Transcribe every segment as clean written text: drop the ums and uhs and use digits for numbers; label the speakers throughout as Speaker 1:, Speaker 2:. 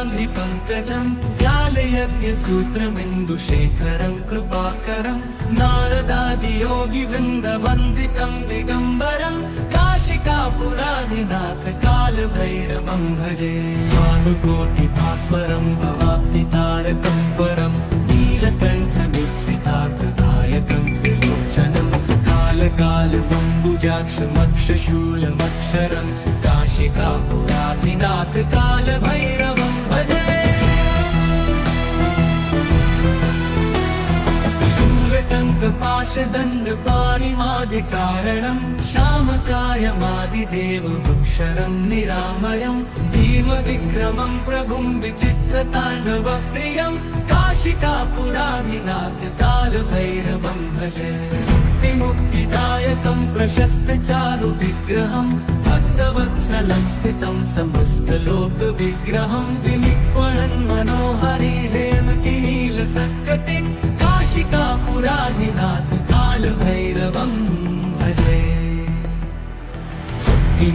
Speaker 1: पावनाङ्घ्रिपङ्कजं व्यालयज्ञसूत्रमिन्दुशेखरं कृपाकरं नारदादियोगिवृन्दवन्दितं दिगम्बरं काशिकापुराधिनाथ कालभैरवं भजे। भानुकोटिभास्वरं भवाब्धितारकं परं नीलकण्ठमीप्सितार्थदायकं त्रिलोचनं कालकालबम्बुजाक्षमक्षशूलमक्षरं काशिकापुराधिनाथ कालभैरवं भजे। शूलटङ्कपाशदण्डपाणिमादिकारणं श्यामकायमादिदेवमक्षरं निरामयं भीमविक्रमं प्रभुं विचित्रताण्डवप्रियं काशिकापुराधिनाथ कालभैरवं भजे। मुक्तिदायकं प्रशस्तचारुविग्रहं भक्तवत्सलं स्थितं समस्तलोकविग्रहं विनिक्वणन् मनोहरि हेमकिनीलसत्कटिं काशिकापुराधिनाथ कालभैरवं भजे।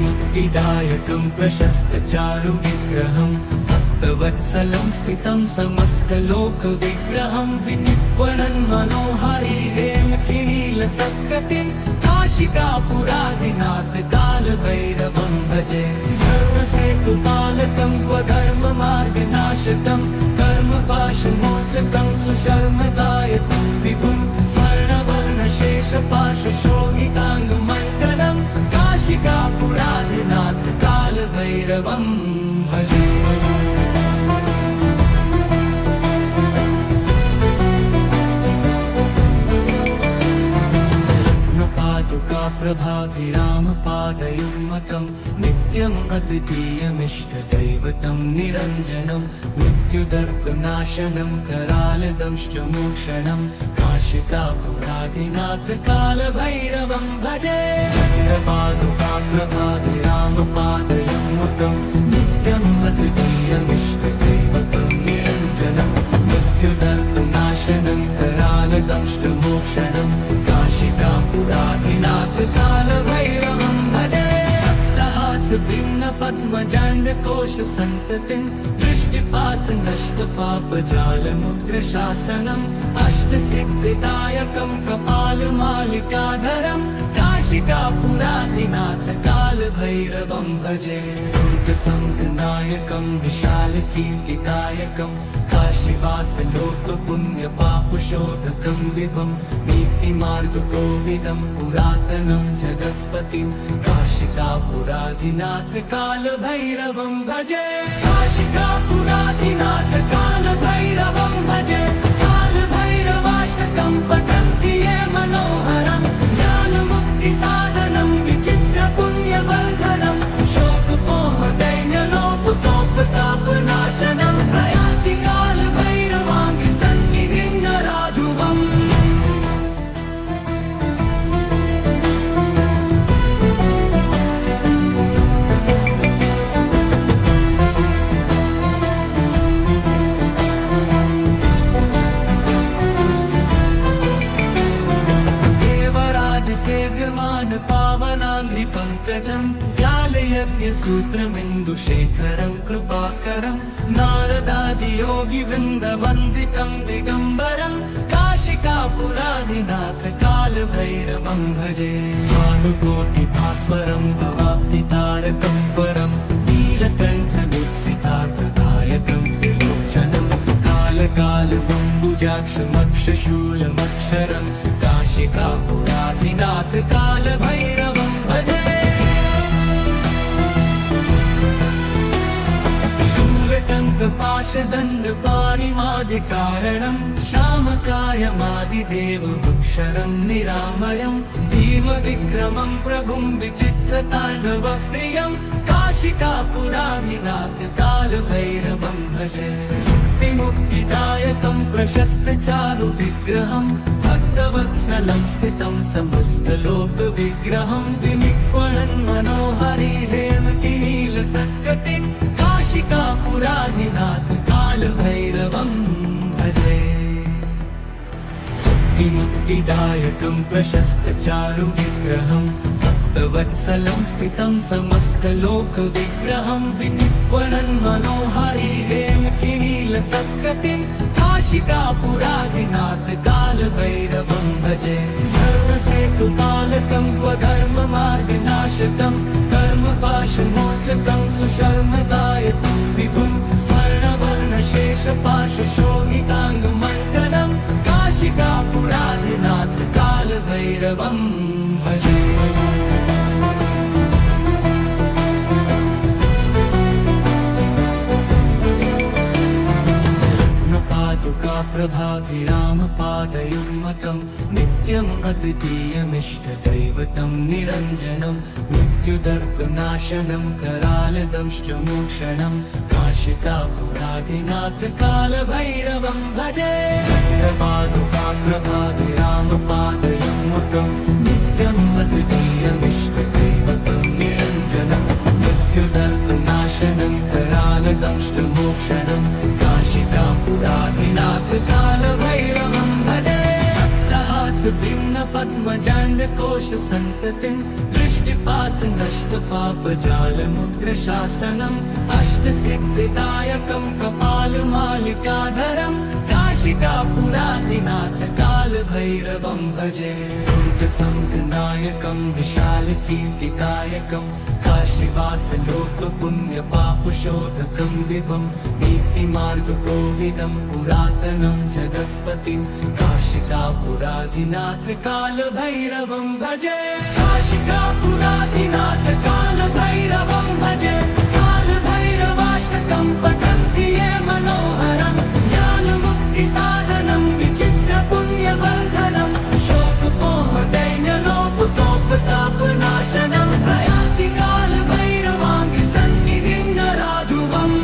Speaker 1: मुक्तिदायकं प्रशस्तचारुविग्रहं भक्तवत्सलं स्थितं समस्तलोकविग्रहं विनिक्वणन् मनोहरि हेमकिनीलसत्कटिं काशिकापुराधिनाथ कालभैरवं भजे। धर्मसेतुपालकं स्वधर्ममार्गनाशकं कर्मपाशमोचकं सुशर्मदायकं विभुं स्वर्णवर्णशेषपाशशोभिताङ्गमण्डलं काशिकापुराधिनाथ कालभैरवं भजे। प्रभाभिरामपादयुग्मकं नित्यम् अद्वितीयमिष्टदैवतं निरञ्जनं मृत्युदर्पनाशनं करालदंष्टमोक्षणं काशिकापुराधिनाथ कालभैरवं भजे। प्रभाभिरामपादयुग्मकं नित्यम् अद्वितीयमिष्टदैवतं निरञ्जनं मृत्युदर्पनाशनं करालदंष्टमोक्षणं काशिकापुराधिनाथ कालभैरवं भजे। भिन्नपद्मजाण्डकोशसन्ततिं दृष्टिपातनष्टपापजालमुग्रशासनम् अष्टसिद्धिदायकं कपालमालिकाधरं काशिकापुराधिनाथ कालभैरवं भजे। दुर्गसङ्घनायकं विशालकीर्तिदायकं काशीवासलोकपुण्यपापशोधकं विभं नीतिमार्गकोविदं पुरातनं जगत्पतिं काशिकापुराधिनाथ कालभैरवं भजे। काशिकापुराधिनाथ कालभैरवं भजे। कालभैरवाष्टकं पठन्ति ये मनोहरं ज्ञानमुक्तिसाधनं विचित्रपुण्यवर्धनं शोकपोहदैन्यलोपतोपतापनाशनं प्रयान्ति कालभैरवाङ्घ्रिसन्निधिं नराधुवम्। सेव्यमान पावनाङ्घ्रिपङ्कजं व्यालयज्ञसूत्रमिन्दुशेखरं कृपाकरं नारदादियोगिवृन्दवन्दितं दिगम्बरं काशिकापुराधिनाथ कालभैरवं भजे। भानुकोटिभास्वरं भवाब्धितारकं परं नीलकण्ठमीप्सितार्थदायकं त्रिलोचनं कालकालबम्बुजाक्षमक्षशूलमक्षरं काशिकापुराधिनाथ कालभैरवं भजे। शूलटङ्कपाशदण्डपाणिमादिकारणं श्यामकायमादिदेवमक्षरं निरामयं भीमविक्रमं प्रभुं विचित्रताण्डवप्रियं काशिकापुराधिनाथ कालभैरवं भजे। मुक्तिदायकं प्रशस्तचारुविग्रहं भक्तवत्सलं स्थितं समस्तलोकविग्रहं विनिक्वणन् मनोहरि हेमकिनीलसत्कटिं काशिकापुराधिनाथ कालभैरवं भजे। मुक्तिदायकं प्रशस्तचारुविग्रहं भक्तवत्सलं स्थितं समस्तलोकविग्रहं विनिर्वणन् मनोहारी हेमकिनीलसत्कटिं काशिकापुरादिनाथ कालभैरवं भजे धर्मसेतुपालकं क्वधर्ममार्गनाशकं कर्मपाशमोचकं सुशर्मदायकं विभुं स्वर्णवर्णशेषपाशशोभिताङ्गमण्डलं काशिकापुरादिनाथ कालभैरवं भजे प्रभाभिरामपादयुग्मकं नित्यम् अद्वितीयमिष्टदैवतं निरञ्जनं मृत्युदर्पनाशनं करालदंष्टमोक्षणं काशिकापुरादिनाथ कालभैरवं भजे प्रभाभिरामपादयुग्मकं नित्यम् अद्वितीयमिष्टदैवतं निरञ्जनं मृत्युदर्पनाशनं करालदंष्टमोक्षणं काशिकापुरादिनाथ कालभैरवं भजे भिन्न पद्मजाण्डकोश सन्ततिं दृष्टिपात नष्ट पापजालमुग्रशासनम् अष्टसिद्धिदायकं कपालमालिकाधरं काशिकापुरादिनाथ कालभैरवं भजे दुर्गसङ्गनायकं विशालकीर्तिदायकं काशीवासलोकपुण्यपापशोधकं विभं नीतिमार्गकोविदं पुरातनं जगत्पतिं काशिकापुरादिनाथ कालभैरवं भजे काशिकापुरादिनाथ कालभैरवं भजे कालभैरवाष्टकं पठन्ति ये मनोहरं ज्ञानमुक्तिसाधनं विचित्रपुण्यवर्धनं शोकपोहदैन्यलोपतोपतापनाशनं प्रयाति कालभैरवाङ्गसन्निधिं नराधुवम्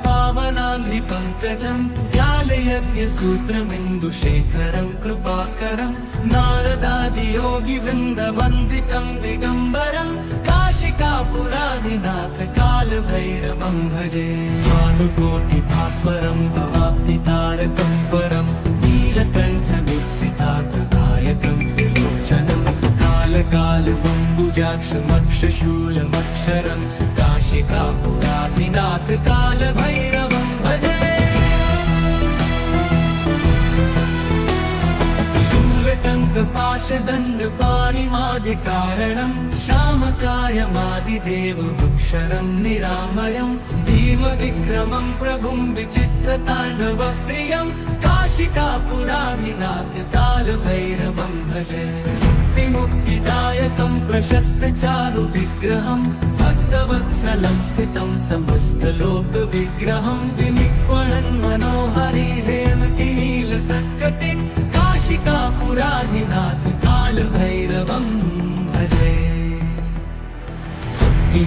Speaker 1: पावनाङ्घ्रिपङ्कजं व्यालयज्ञसूत्रमिन्दुशेखरं कृपाकरं नारदादियोगिवृन्दवन्दितं दिगम्बरं काशिकापुरादिनाथ कालभैरवं भजे भानुकोटिभास्वरं भवाब्धितारकं परं नीलकण्ठमीप्सितार्थदायकं त्रिलोचनं कालकालबम्बुजाक्षमक्षशूलमक्षरं काशिकापुरादिनाथ कालभैरवं भजे शूलटङ्कपाशदण्डपाणिमादिकारणं श्यामकायमादिदेवमक्षरं निरामयं भीमविक्रमं प्रभुं विचित्रताण्डवप्रियं काशिकापुरादिनाथ कालभैरवं भजे मुक्तिदायकं प्रशस्तचारुविग्रहं भक्तवत्सलं स्थितं समस्तलोकविग्रहं विनिर्वणन् मनोहारी हेमकिनीलसत्कटिं काशिकापुरादिनाथ कालभैरवं भजे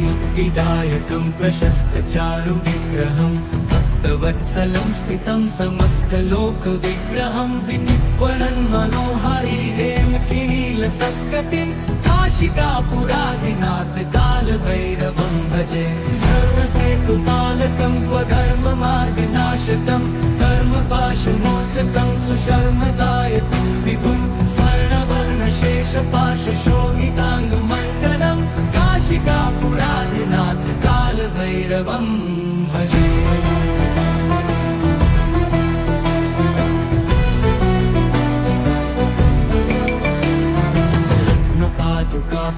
Speaker 1: मुक्तिदायकं प्रशस्तचारुविग्रहं भक्तवत्सलं स्थितं समस्तलोकविग्रहं विनिर्वणन् मनोहारी हेमकिनीलसत्कटिं काशिकापुरादिनाथ कालभैरवं भजे धर्मसेतुपालकं क्वधर्ममार्गनाशकं कर्मपाशमोचकं सुशर्मदायकं विभुं स्वर्णवर्णशेषपाशशोभिताङ्गमण्डलं काशिकापुरादिनाथ कालभैरवं भजे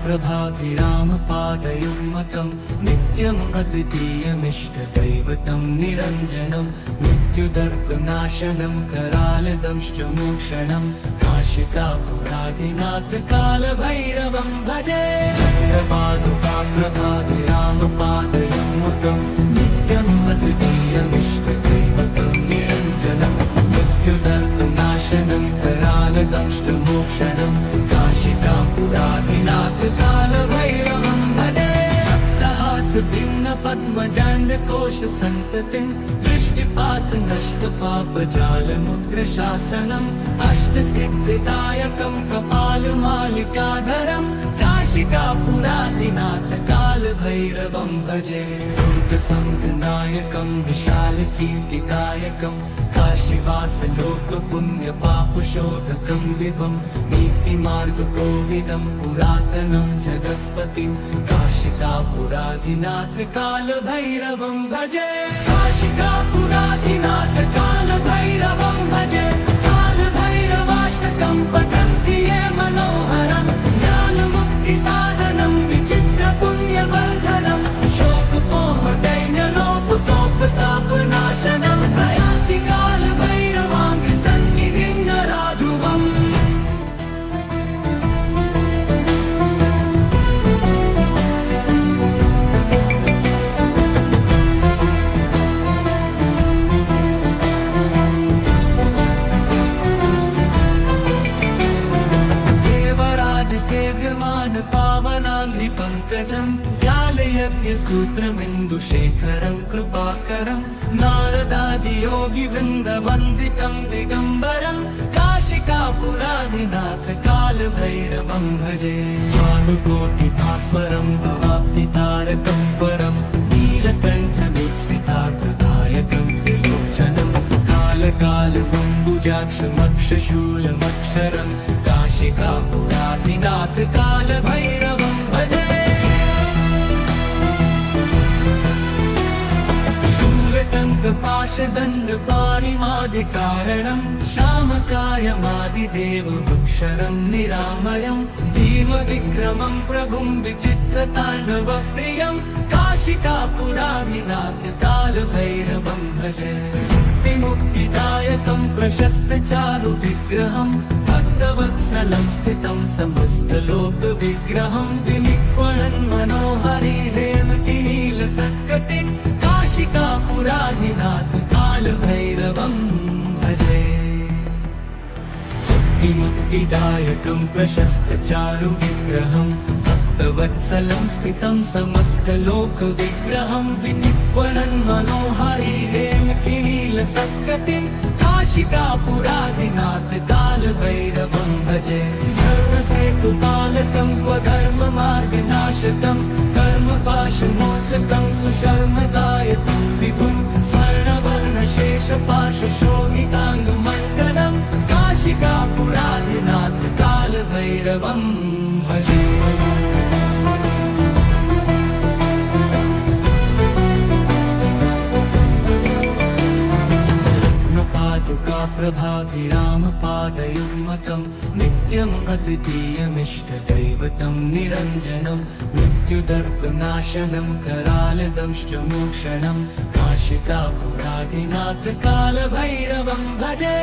Speaker 1: प्रभाभिरामपादयुग्मकं नित्यम् अद्वितीयमिष्टदैवतं निरञ्जनं मृत्युदर्पनाशनं करालदंष्टमोक्षणं काशिकापुरादिनाथ कालभैरवं भजे प्रभाभिरामपादयुग्मकं नित्यम् अद्वितीयमिष्टदैवतं निरञ्जनं मृत्युदर्पनाशनं करालदंष्टमोक्षणं काशिकापुरादिनाथ कालभैरवं भजे भिन्न पद्मजाण्ड कोश सन्ततिं दृष्टिपात नष्ट पाप जालमुग्र शासनम् अष्ट सिद्धिदायकं कपालमालिकाधरं काशिकापुराधिनाथ कालभैरवं भजे दुर्गसङ्गनायकं विशालकीर्तिदायकं काशीवास लोक पुण्य पापशोधकं विभं नीतिमार्गकोविदं पुरातनं जगत्पतिं काशिकापुराधिनाथ कालभैरवं भजे काशिकापुराधिनाथ कालभैरवं भजे कालभैरवाष्टकं पठन्ति ये मनोहरं ज्ञानमुक्तिसाधनं विचित्रपुण्यवर्धनं शोकपोहदैन्यलोपतोपतापनाशनं प्रयाति कालभैरवाङ्घ्रिसन्निधिं नराधुवम् सेव्यमान पावनाङ्घ्रि पङ्कजं व्यालयज्ञसूत्रमिन्दुशेखरं कृपाकरं नारदादियोगिवृन्दवन्दितं दिगम्बरं काशिकापुराधिनाथ कालभैरवं भजे भानुकोटिभास्वरं भवाब्धितारकं परं नीलकण्ठवीक्षितार्थदायकं त्रिलोचनं कालकालबम्बुजाक्षमक्षशूलमक्षरं काशिकापुराधिनाथ कालभैरवं भजे शूलटङ्कपाशदण्डपाणिमादिकारणं श्यामकायमादिदेवमक्षरं निरामयं भीमविक्रमं प्रभुं विचित्रताण्डवप्रियं काशिकापुराधिनाथ कालभैरवं भजे मुक्तिदायकं प्रशस्तचारु विग्रहं भक्तवत्सलं स्थितं समस्तलोकविग्रहं विनिक्वणन् मनोहरि हेमकिनीलसत्कटिं काशिकापुराधिनाथ कालभैरवं भजे मुक्तिदायकं प्रशस्तचारु विग्रहं भक्तवत्सलं स्थितं समस्तलोकविग्रहं विनिक्वणन् मनोहरि हेमकिनीलसत्कटिं काशिकापुराधिनाथ कालभैरवं भजे धर्मसेतुपालकं क्वधर्ममार्गनाशकं कर्मपाशमोचकं सुशर्मदायकं विभुं स्वर्णवर्णशेषपाशशोभिताङ्गमण्डलं काशिकापुराधिनाथ कालभैरवं भजे प्रभाभिरामपादयुग्मकं नित्यम् अद्वितीयमिष्टदैवतं निरञ्जनं मृत्युदर्पनाशनं करालदंष्टमोक्षणं काशिकापुराधिनाथ कालभैरवं भजे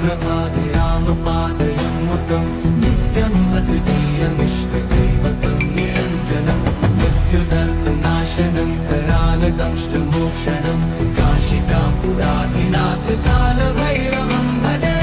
Speaker 1: प्रभाभिरामपादयुग्मकं नित्यम् अद्वितीयमिष्टदैवतं निरञ्जनं मृत्युदर्पनाशनं करालदंष्टमोक्षणं काशिकापुराधिनाथ कालभैरवं भजे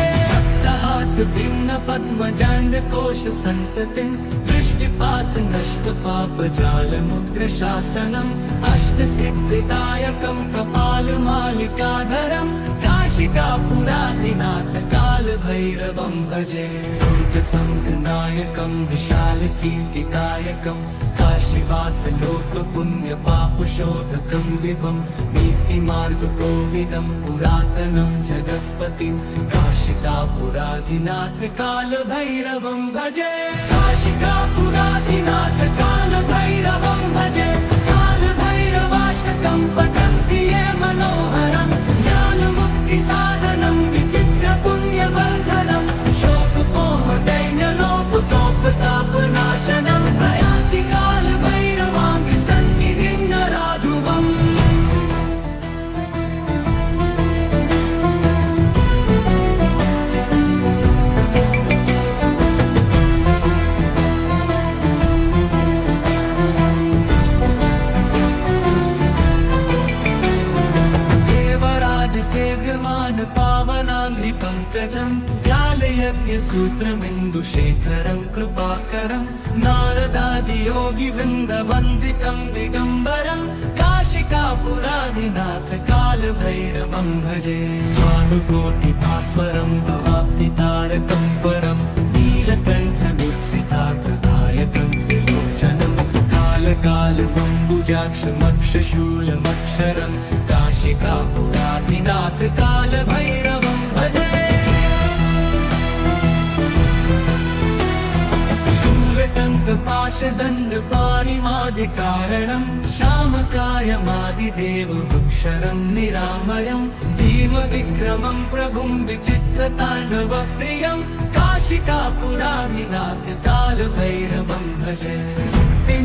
Speaker 1: भिन्न पद्मजाण्ड कोश सन्ततिं दृष्टिपात नष्ट पाप जालमुग्र शासनम् अष्ट सिद्धिदायकं कपालमालिकाधरं काशिकापुराधिनाथ कालभैरवं भजे दुर्गसङ्गनायकं विशालकीर्तिदायकं काशीवास लोक पुण्य पापशोधकं विभं नीतिमार्गकोविदं पुरातनं जगत्पतिं काशिकापुराधिनाथ कालभैरवं भजे काशिकापुराधिनाथ कालभैरवं भजे कालभैरवाष्टकं पठन्ति ये मनोहरं ज्ञानमुक्तिसाधनं विचित्रपुण्यवर्धनं शोकपोहदैन्यलोपतोपतापनाशनं प्रयाति कालभैरवाङ्घ्रिसन्निधिं नराधुवम् पावनाङ्घ्रि पङ्कजं व्यालयज्ञसूत्रम् सूत्रमिन्दुशेखरं कृपाकरं नारदादियोगिवृन्दवन्दितं दिगम्बरं काशिकापुराधिनाथ कालभैरवं भजे भानुकोटिभास्वरं भवाब्धितारकं परं नीलकण्ठमीप्सितार्थदायकं त्रिलोचनं कालकालबम्बुजाक्षमक्षशूलमक्षरं काशिकापुराधिनाथ कालभैरवं भजे शूलटङ्कपाशदण्डपाणिमादिकारणं श्यामकायमादिदेवमक्षरं निरामयं भीमविक्रमं प्रभुं विचित्रताण्डवप्रियं काशिकापुराधिनाथ कालभैरवं भजे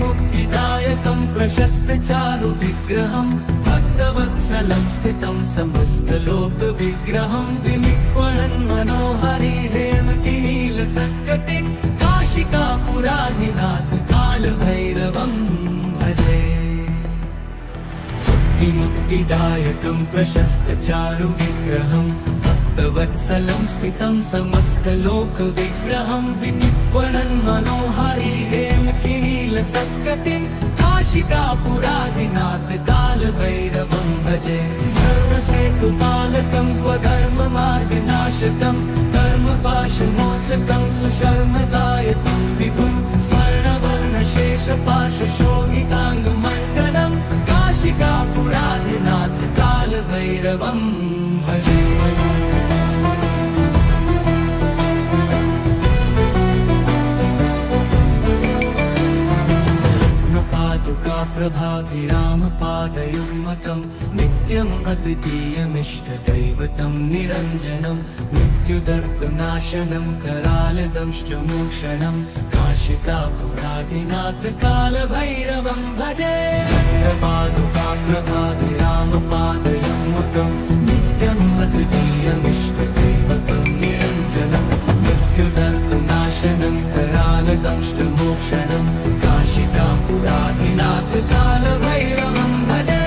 Speaker 1: मुक्तिदायकं प्रशस्तचारुविग्रहं भक्तवत्सलं स्थितं समस्तलोकविग्रहं विनिक्वणन् मनोहरि हेमकिनीलसत्कटिं काशिकापुराधिनाथ कालभैरवं भजे मुक्तिदायकं प्रशस्तचारुविग्रहं भक्तवत्सलं स्थितं समस्तलोकविग्रहं विनिक्वणन् मनोहरि हेमकिनीलसत्कटिं काशिकापुराधिनाथ कालभैरवं भजे धर्मसेतुपालकं क्वधर्ममार्गनाशकं कर्मपाशमोचकं सुशर्मदायकं विभुं स्वर्णवर्णशेषपाशशोभिताङ्गमण्डलं काशिकापुराधिनाथ कालभैरवं भजे प्रभाभिरामपादयुग्मकं नित्यम् अद्वितीयमिष्टदैवतं निरञ्जनं मृत्युदर्पनाशनं करालदंष्टमोक्षणं काशिकापुराधिनाथ कालभैरवं भजे प्रभाभिरामपादयुग्मकं नित्यम् अद्वितीयमिष्टदैवतं निरञ्जनं मृत्युदर्पनाशनं करालदंष्टमोक्षणं काशिकापुराधिनाथ कालभैरवं भजे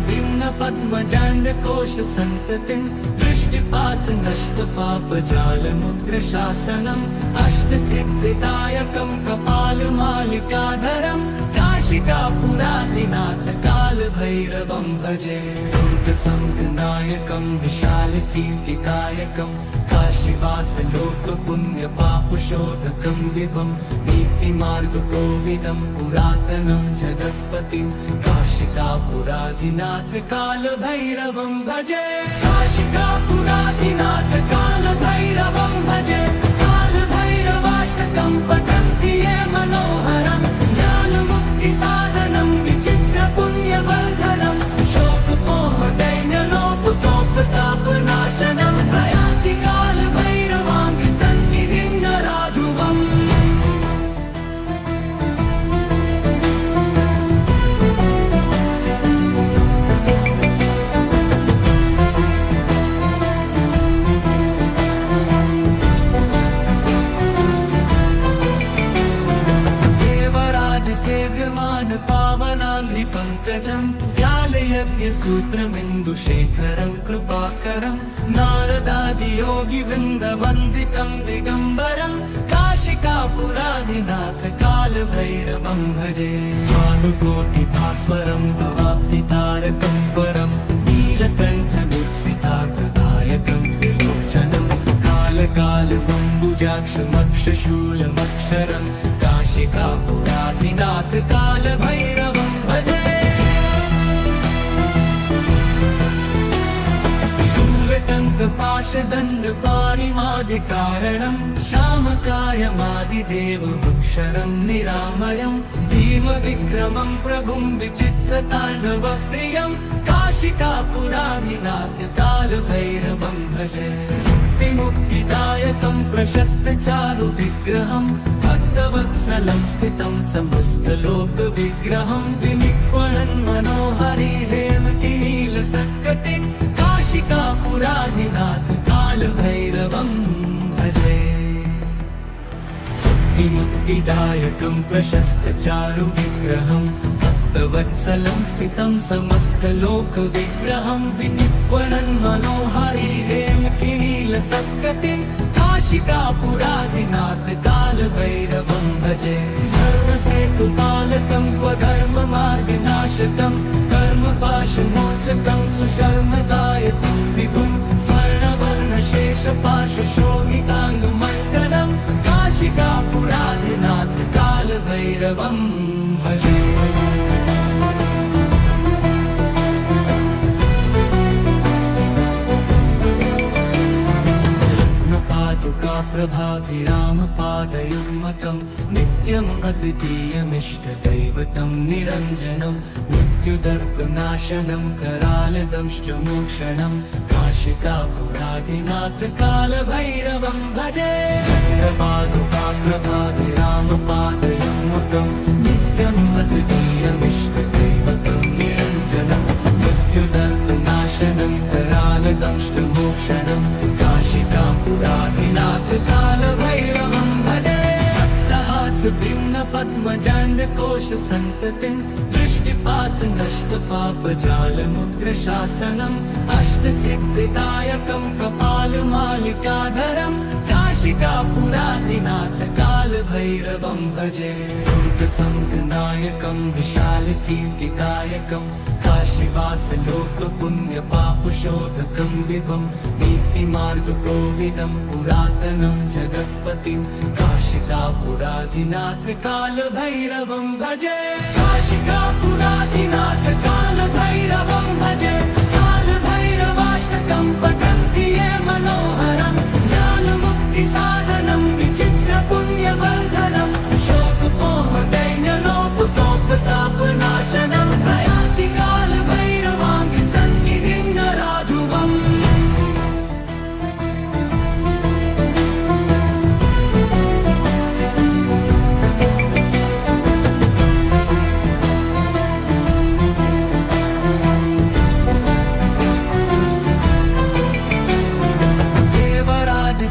Speaker 1: भिन्नपद्मजाण्डकोशसन्ततिं दृष्टिपातनष्टपापजालमुग्रशासनम् अष्टसिद्धिदायकं कपालमालिकाधरं काशिकापुराधिनाथ कालभैरवं भजे दुर्गसङ्गनायकं विशालकीर्तिदायकं काशीवासलोकपुण्यपापशोधकं विभं नीतिमार्गकोविदं पुरातनं जगत्पतिं काशिकापुराधिनाथ कालभैरवं भजे काशिकापुराधिनाथ कालभैरवं भजे कालभैरवाष्टकं पठन्ति ये मनोहरं ज्ञानमुक्तिसाधनं विचित्रपुण्यवर्धनं शोकमोहदैन्यलोपतोपतापनाशनं प्रयान्ति कालभैरवाङ्घ्रिसन्निधिं नराधुवम् पावनाङ्घ्रिपङ्कजं व्यालयज्ञसूत्रमिन्दुशेखरं कृपाकरं नारदादियोगिवृन्दवन्दितं दिगम्बरं काशिकापुराधिनाथ कालभैरवं भजे भानुकोटिभास्वरं भवाब्धितारकं परं नीलकण्ठमीप्सितार्थदायकं त्रिलोचनं कालकालबम्बुजाक्षमक्षशूलमक्षरं काशिकापुराधिनाथ कालभैरवं भजे शूलटङ्कपाशदण्डपाणिमादिकारणं श्यामकायमादिदेवमक्षरं निरामयं भीमविक्रमं प्रभुं विचित्रताण्डवप्रियं काशिकापुराधिनाथ कालभैरवं भजे मुक्तिदायकं प्रशस्तचारुविग्रहं भक्तवत्सलं स्थितं समस्तलोकविग्रहं विनिक्वणन् मनोहरि हेमकिनीलसत्कटिं काशिकापुराधिनाथ कालभैरवं भजे मुक्तिदायकं प्रशस्तचारुविग्रहं भक्तवत्सलं स्थितं समस्तलोकविग्रहं विनिक्वणन् मनोहरि हेमकिनीलसत्कटिं काशिकापुराधिनाथ कालभैरवं भजे धर्मसेतुपालकं स्वधर्ममार्गनाशकं कर्मपाशमोचकं सुशर्मदायकं विभुं स्वर्णवर्णशेषपाशशोभिताङ्गमण्डलं काशिकापुराधिनाथ कालभैरवं भजे प्रभाभिरामपादयुग्मकं नित्यम् अद्वितीयमिष्टदैवतं निरञ्जनं मृत्युदर्पनाशनं करालदंष्टमोक्षणं काशिकापुराधिनाथ कालभैरवं भजे प्रभाभिरामपादयुग्मकं नित्यम् अद्वितीयमिष्टदैवतं निरञ्जनं मृत्युदर्पनाशनं करालदंष्टमोक्षणं काशिकापुराधिनाथ कालभैरवं भजे पद्मजाण्डकोश सन्ततिं दृष्टिपात नष्टपापजालमुग्रशासनम् अष्टसिद्धिदायकं कपालमालिकाधरं काशिकापुराधिनाथ कालभैरवं भजे दुर्गसङ्गनायकं विशालकीर्तिदायकं काशीवासलोकपुण्यपापशोधकं विभुं नीतिमार्गकोविदं पुरातनं जगत्पतिं काशिकापुराधिनाथ कालभैरवं भजे काशिकापुराधिनाथ कालभैरवं भजे कालभैरवाष्टकं पठन्ति ये मनोहरं ज्ञानमुक्तिसाधनं विचित्रपुण्यवर्धनं शोकपोहदैन्यलोपतोपतापनाशनं प्रयाति कालभैरवाङ्गि सन्निधिं नराधुवम्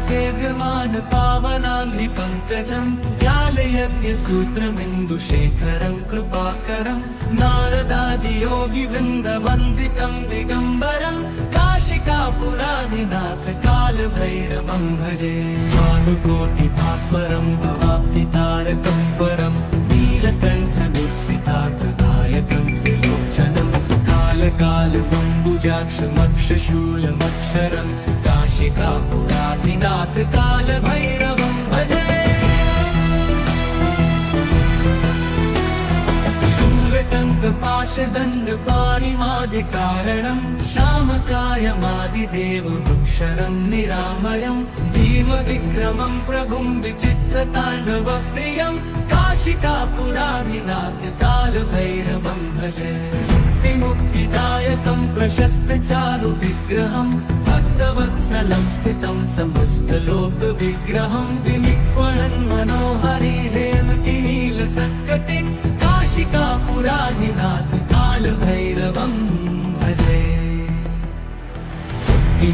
Speaker 1: सेव्यमान पावनाङ्घ्रि पङ्कजं व्यालयज्ञसूत्रमिन्दुशेखरं कृपाकरं नारदादियोगिवृन्दवन्दितं दिगम्बरं काशिकापुराधिनाथ कालभैरवं भजे भानुकोटिभास्वरं भवाब्धितारकं परं नीलकण्ठदुःसितार्थदायकं त्रिलोचनं कालकालबम्बुजाक्षमक्षशूलमक्षरं काशिकापुराधिनाथ कालभैरवं भजे शूलटङ्कपाशदण्डपाणिमादिकारणं श्यामकायमादिदेवमक्षरं निरामयं भीमविक्रमं प्रभुं विचित्रताण्डवप्रियं काशिकापुराधिनाथ कालभैरवं भजे मुक्तिदायकं प्रशस्तचारुविग्रहं भक्तवत्सलं स्थितं समस्तलोकविग्रहं विनिक्वणन् मनोहरिहेमकिनीलसत्कटिं काशिकापुराधिनाथ कालभैरवं भजे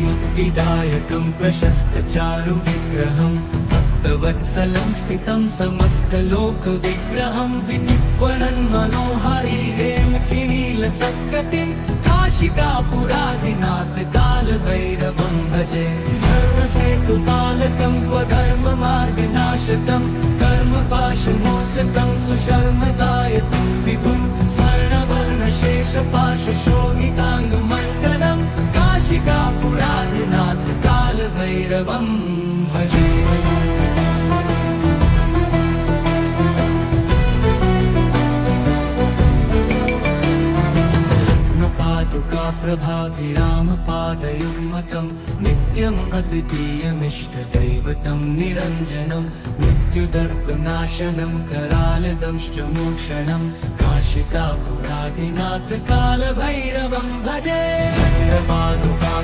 Speaker 1: मुक्तिदायकं प्रशस्तचारुविग्रहं भक्तवत्सलं स्थितं समस्तलोकविग्रहं विनिक्वणन् मनोहरिहेमकिनीलसत्कटिं काशिकापुराधिनाथ कालभैरवं भजे धर्मसेतुपालकं स्वधर्ममार्गनाशकं कर्मपाशमोचकं सुशर्मदायकं विभुं स्वर्णवर्णशेषपाशशोभिताङ्गमण्डलं काशिकापुराधिनाथ कालभैरवं भजे प्रभाभिरामपादयुग्मकं नित्यम् अद्वितीयमिष्टदैवतं निरञ्जनं मृत्युदर्पनाशनं करालदंष्टमोक्षणं काशिकापुराधिनाथ कालभैरवं भजे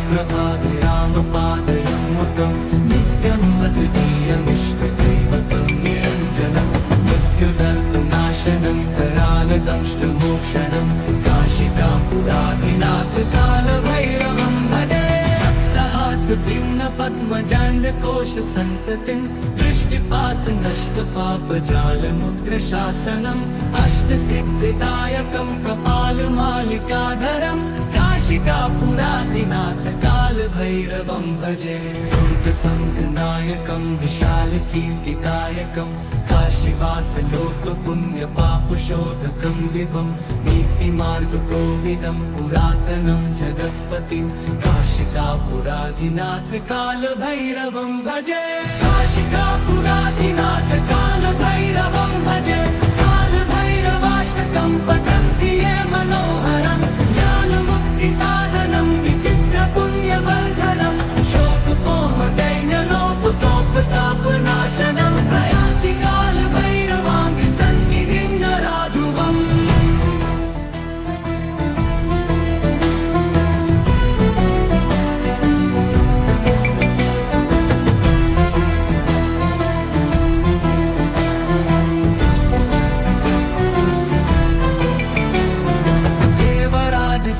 Speaker 1: प्रभाभिरामपादयुग्मकं नित्यम् अद्वितीयमिष्टदैवतं निरञ्जनं मृत्युदर्पनाशनं करालदंष्टमोक्षणं काशिकापुराधिनाथ कालभैरवं भजे पद्मजाण्डकोश सन्ततिं दृष्टिपात नष्टपापजालमुग्रशासनम् अष्टसिद्धिदायकं कपालमालिकाधरं काशिकापुराधिनाथ कालभैरवं भजे दुर्गसङ्घनायकं विशालकीर्तिकायकं काशीवासलोकपुण्यपापशोधकं विभं नीतिमार्गकोविदं पुरातनं जगत्पतिं काशिकापुराधिनाथ कालभैरवं भजे काशिकापुराधिनाथ कालभैरवं भजे कालभैरवाष्टकं पठन्ति ये मनोहरं ज्ञानमुक्तिसाधनं विचित्रपुण्यवर्धनं शोकमोहदैन्यलोपतोपतापनाशनं प्रयान्ति कालभैरवाङ्घ्रिसन्निधिं नराधुवम्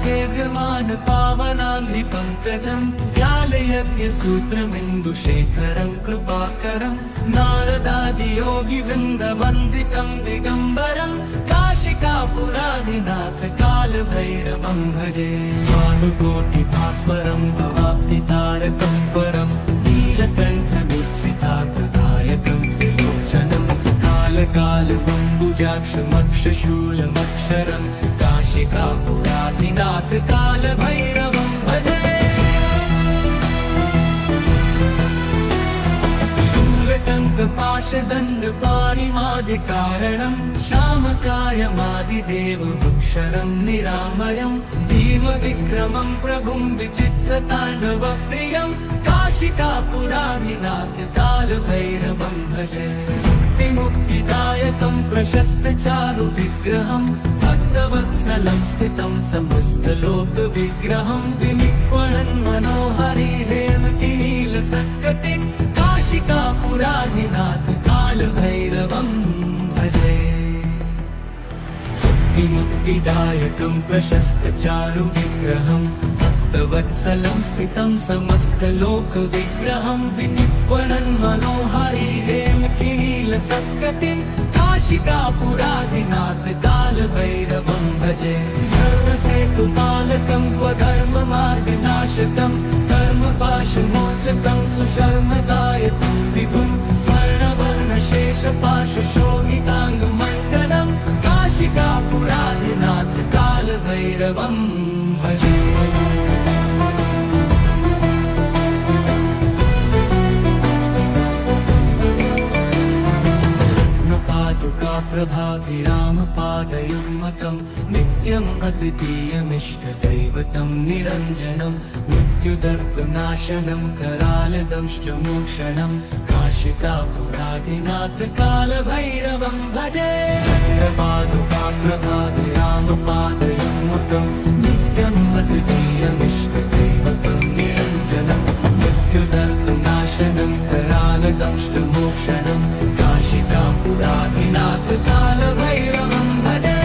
Speaker 1: सेव्यमान पावनाङ्घ्रिपङ्कजं व्यालयज्ञसूत्रमिन्दुशेखरं कृपाकरं नारदादियोगिवृन्दवन्दितं दिगम्बरं काशिकापुराधिनाथ कालभैरवं भजे भानुकोटिभास्वरं भवाब्धितारकं परं नीलकण्ठमीप्सितार्थदायकं त्रिलोचनं कालकालबम्बुजाक्षमक्षशूलमक्षरं काशिकापुराधिनाथ कालभैरवं भजे शूलटङ्कपाशदण्डपाणिमादिकारणं श्यामकायमादिदेवमक्षरं निरामयं भीमविक्रमं प्रभुं विचित्रताण्डवप्रियं काशिकापुराधिनाथ कालभैरवं भजे मुक्तिदायकं प्रशस्तचारुविग्रहं भक्तवत्सलं स्थितं समस्तलोकविग्रहं विनिक्वणन् मनोहरि हेमकिनीलसत्कटिं काशिकापुराधिनाथ कालभैरवं भजे मुक्तिदायकं प्रशस्तचारुविग्रहं भक्तवत्सलं स्थितं समस्तलोकविग्रहं विनिक्वणन् मनोहरि हेमकिनीलसत्कटिं काशिकापुराधिनाथ कालभैरवं भजे धर्मसेतुपालकं क्वधर्ममार्गनाशकं कर्मपाशमोचकं सुशर्मदायकं विभुं स्वर्णवर्णशेषपाशशोभिताङ्गमण्डलं काशिकापुराधिनाथ कालभैरवं भजे प्रभाभिरामपादयुग्मकं नित्यम् अद्वितीयमिष्टदैवतं निरञ्जनं मृत्युदर्पनाशनं करालदंष्टमोक्षणं काशिकापुराधिनाथ कालभैरवं भजे प्रभाभिरामपादयुग्मकं नित्यम् अद्वितीयमिष्टदैवतं निरञ्जनं मृत्युदर्पनाशनं करालदंष्टमोक्षणं काशिकापुराधिनाथ कालभैरवं भजे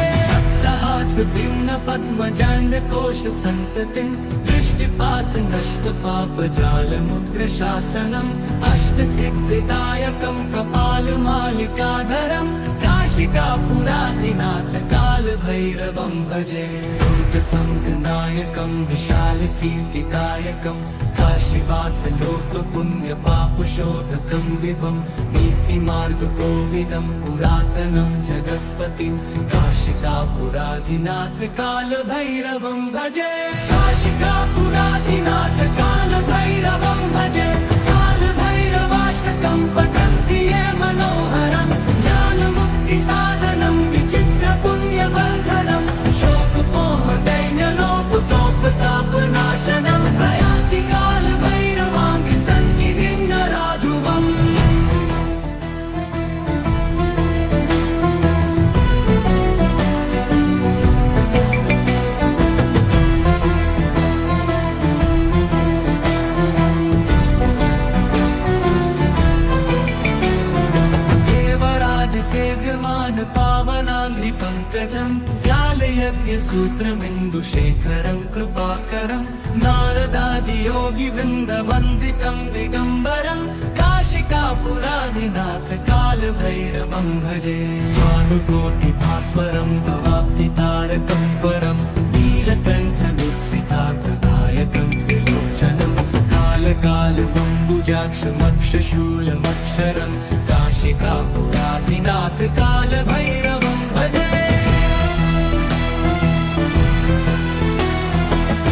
Speaker 1: पद्मजाण्डकोशसन्ततिं दृष्टिपातनष्टपापजालमुग्रशासनम् अष्टसिद्धिदायकं कपालमालिकाधरं काशिकापुराधिनाथ कालभैरवं भजे दुर्गसङ्घनायकं विशालकीर्तिकायकं काशीवासलोकपुण्यपापशोधकं विभं नीतिमार्गकोविदं पुरातनं जगत्पतिं काशिकापुराधिनाथ कालभैरवं भजे काशिकापुराधिनाथ कालभैरवं भजे कालभैरवाष्टकं पठन्ति ये मनोहरं ज्ञानमुक्तिसाधनं विचित्रपुण्यवर्धनं शोकमोहदैन्यलोपतोपतापनाशनं प्रयान्ति कालभैरवाङ्घ्रिसन्निधिं नराधुवम् सेव्यमान पावनाङ्घ्रिपङ्कजं व्यालयज्ञसूत्रमिन्दुशेखरं कृपाकरं नारदादियोगिवृन्दवन्दितं दिगम्बरं काशिकापुराधिनाथ कालभैरवं भजे भानुकोटिभास्वरं भवाब्धितारकं परं नीलकण्ठमीप्सितार्थदायकं कालकालबम्बुजाक्षमक्षशूलमक्षरं काशिकापुराधिनाथ कालभैरवं भजे।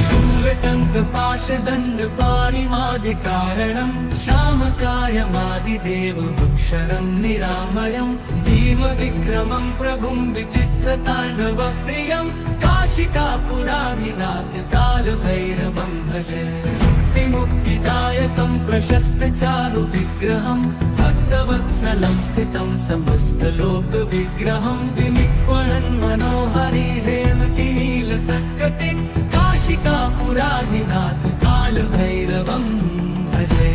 Speaker 1: शूलटङ्कपाशदण्डपाणिमादिकारणं श्यामकायमादिदेवमक्षरं निरामयं भीमविक्रमं प्रभुं विचित्रताण्डवप्रियं काशिकापुराधिनाथ कालभैरवं भजे। मुक्तिदायकं प्रशस्तचारुविग्रहं भक्तवत्सलं स्थितं समस्तलोकविग्रहं विनिक्वणन् मनोहरि हेमकिनीलसत्कटिं काशिकापुराधिनाथ कालभैरवं भजे।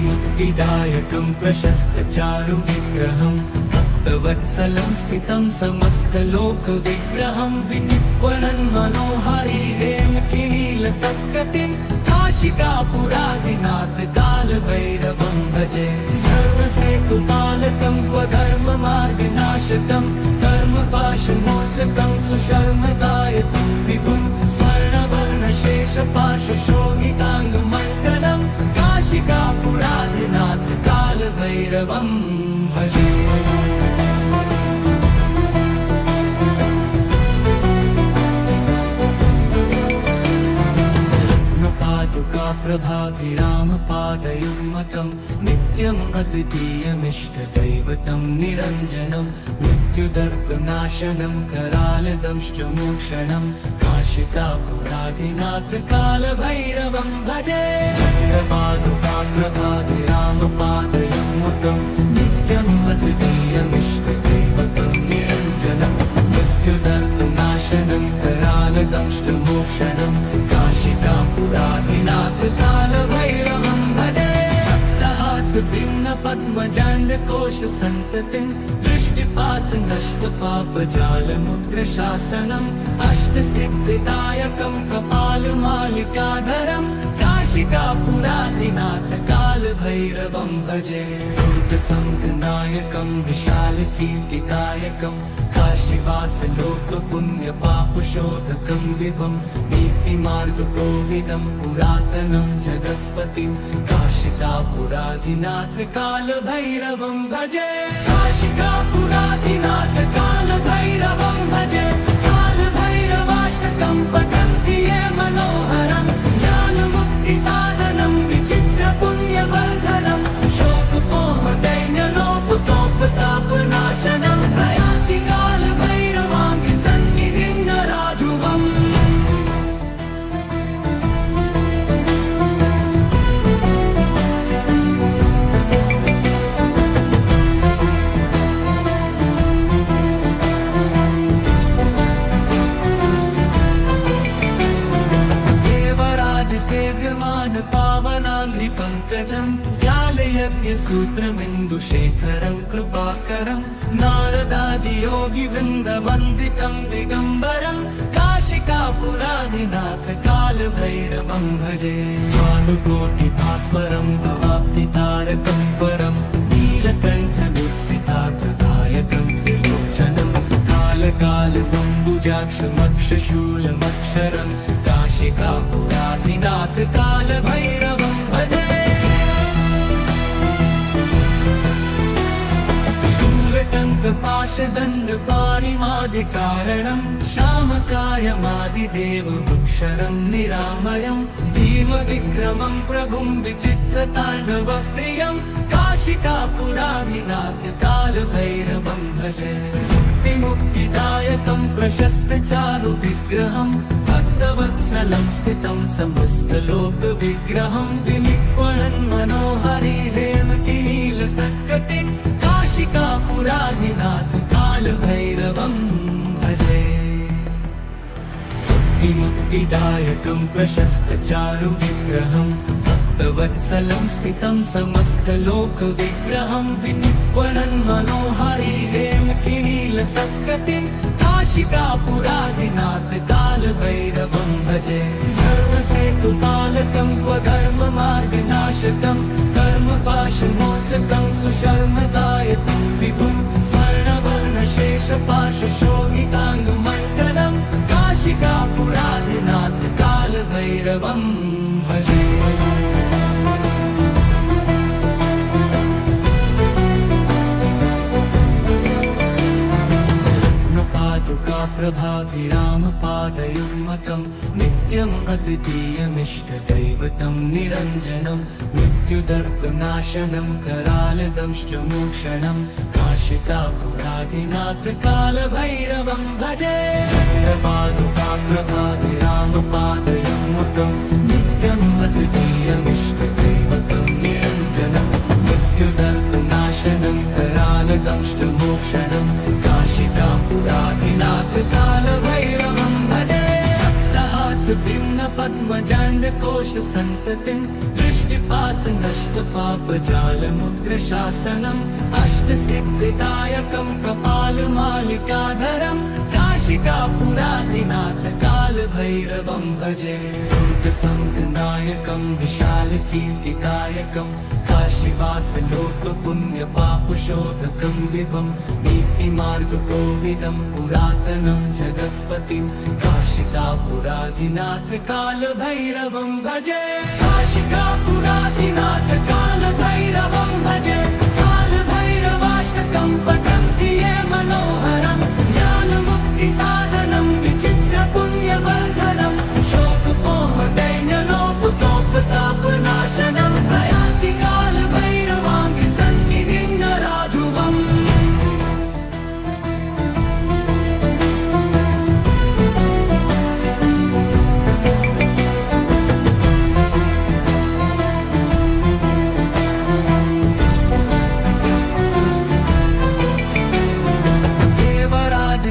Speaker 1: मुक्तिदायकं प्रशस्तचारुविग्रहं भक्तवत्सलं स्थितं समस्तलोकविग्रहं विनिक्वणन् मनोहरि हेमकिनीलसत्कटिं काशिकापुराधिनाथ कालभैरवं भजे। धर्मसेतुपालकं क्वधर्ममार्गनाशकं कर्मपाशमोचकं सुशर्मदायकं विभुं स्वर्णवर्णशेषपाशशोभिताङ्गमण्डलं काशिकापुराधिनाथ कालभैरवं भजे। प्रभाभिरामपादयुग्मकं नित्यम् अद्वितीयमिष्टदैवतं निरञ्जनं मृत्युदर्पनाशनं करालदंष्टमोक्षणं काशिकापुराधिनाथ कालभैरवं भजे। प्रभाभिरामपादयुग्मकं नित्यम् अद्वितीयमिष्टदैवतं निरञ्जनं मृत्युदर्पनाशनं करालदंष्टमोक्षणं काशिकापुराधिनाथ कालभैरवं भजे। भिन्नपद्मजाण्डकोशसन्ततिं दृष्टिपातनष्टपापजालमुग्रशासनम् अष्टसिद्धिदायकं कपालमालिकाधरं काशिकापुराधिनाथ कालभैरवं भजे। दुर्गसङ्गनायकं विशालकीर्तिदायकं काशीवासलोकपुण्यपापशोधकं विभं नीतिमार्गकोविदं पुरातनं जगत्पतिं काशिकापुराधिनाथ कालभैरवं भजे। काशिकापुराधिनाथ कालभैरवं भजे। कालभैरवाष्टकं पठन्ति ये मनोहरं ज्ञानमुक्तिसाधनं विचित्रपुण्यवर्धनं शोकपोहदैन्यलोपतोपतापनाशनं प्रयाति कालभैरवाङ्घ्रिसन्निधिं नराधुवम्। सेव्यमान पावनाङ्घ्रिपङ्कजं व्यालयज्ञसूत्रमिन्दुशेखरं कृपाकरं नारदादियोगिवृन्दवन्दितं दिगम्बरं काशिकापुराधिनाथ कालभैरवं भजे। भानुकोटिभास्वरं भवाब्धितारकं परं नीलकण्ठवीक्षितार्थदायकं त्रिलोचनं कालकालबम्बुजाक्षमक्षशूलमक्षरं काशिकापुराधिनाथ कालभैरवं भजे। शूलटङ्कपाशदण्डपाणिमादिकारणं श्यामकायमादिदेवमक्षरं निरामयं भीमविक्रमं प्रभुं विचित्रताण्डवप्रियं काशिकापुराधिनाथ कालभैरवं भजे। मुक्तिदायकं प्रशस्तचारुविग्रहं भक्तवत्सलं स्थितं समस्तलोकविग्रहं विनिक्वणन् मनोहरि हेमकिनीलसत्कटिं काशिकापुराधिनाथ कालभैरवं भजे। मुक्तिदायकं प्रशस्तचारुविग्रहं भक्तवत्सलं स्थितं समस्तलोकविग्रहं विनिक्वणन् मनोहरि हेमकिनीलसत्कटिं काशिकापुराधिनाथ कालभैरवं भजे। धर्मसेतुपालकं क्वधर्ममार्गनाशकं कर्मपाशमोचकं सुशर्मदायकं विभुं स्वर्णवर्णशेषपाशशोभिताङ्गमण्डलं काशिकापुराधिनाथ कालभैरवं भजे। कालकालकाप्रभाभिरामपादयुग्मकं नित्यम् अद्वितीयमिष्टदैवतं निरञ्जनं मृत्युदर्पनाशनं करालदंष्टमोक्षणं काशिकापुराधिनाथकालभैरवं भजे कालकालकाप्रभाभिरामपादयुग्मकं नित्यम् अद्वितीयमिष्टदैवतं निरञ्जनं मृत्युदर्पनाशनं करालदंष्टमोक्षणं काशिकापुराधिनाथकालभैरवं भजे भिन्न पद्मजाण्डकोश सन्ततिं दृष्टिपात नष्टपापजालमुग्रशासनम् अष्टसिद्धिदायकं कपालमालिकाधरं काशिकापुराधिनाथ कालभैरवं भजे दुर्गसङ्घनायकं विशालकीर्तिदायकं काशीवासलोकपुण्यपापशोधकं विभं नीतिमार्गकोविदं पुरातनं जगत्पतिं काशिकापुराधिनाथ कालभैरवं भजे काशिकापुराधिनाथ कालभैरवं भजे कालभैरवाष्टकं पठन्ति ये मनोहरं ज्ञानमुक्तिसाधनं विचित्रपुण्यवर्धनं शोकमोहदैन्यलोपतोपतापनाशनं प्रयान्ति कालभैरवाङ्घ्रिसन्निधिं नराधुवम्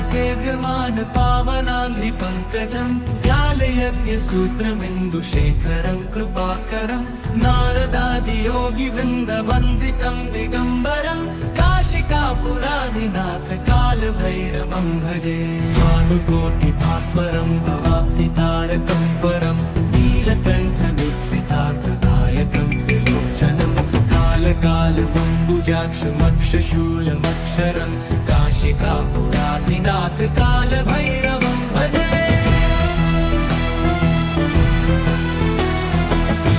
Speaker 1: सेव्यमान पावनाङ्घ्रिपङ्कजं व्यालयज्ञसूत्रमिन्दुशेखरं कृपाकरं नारदादियोगिवृन्दवन्दितं दिगम्बरं काशिकापुराधिनाथ कालभैरवं भजे भानुकोटिभास्वरं भवाब्धितारकं परं नीलकण्ठमीप्सितार्थदायकं त्रिलोचनं कालकालबम्बुजाक्षमक्षशूलमक्षरं काशिकापुराधिनाथ कालभैरवं भजे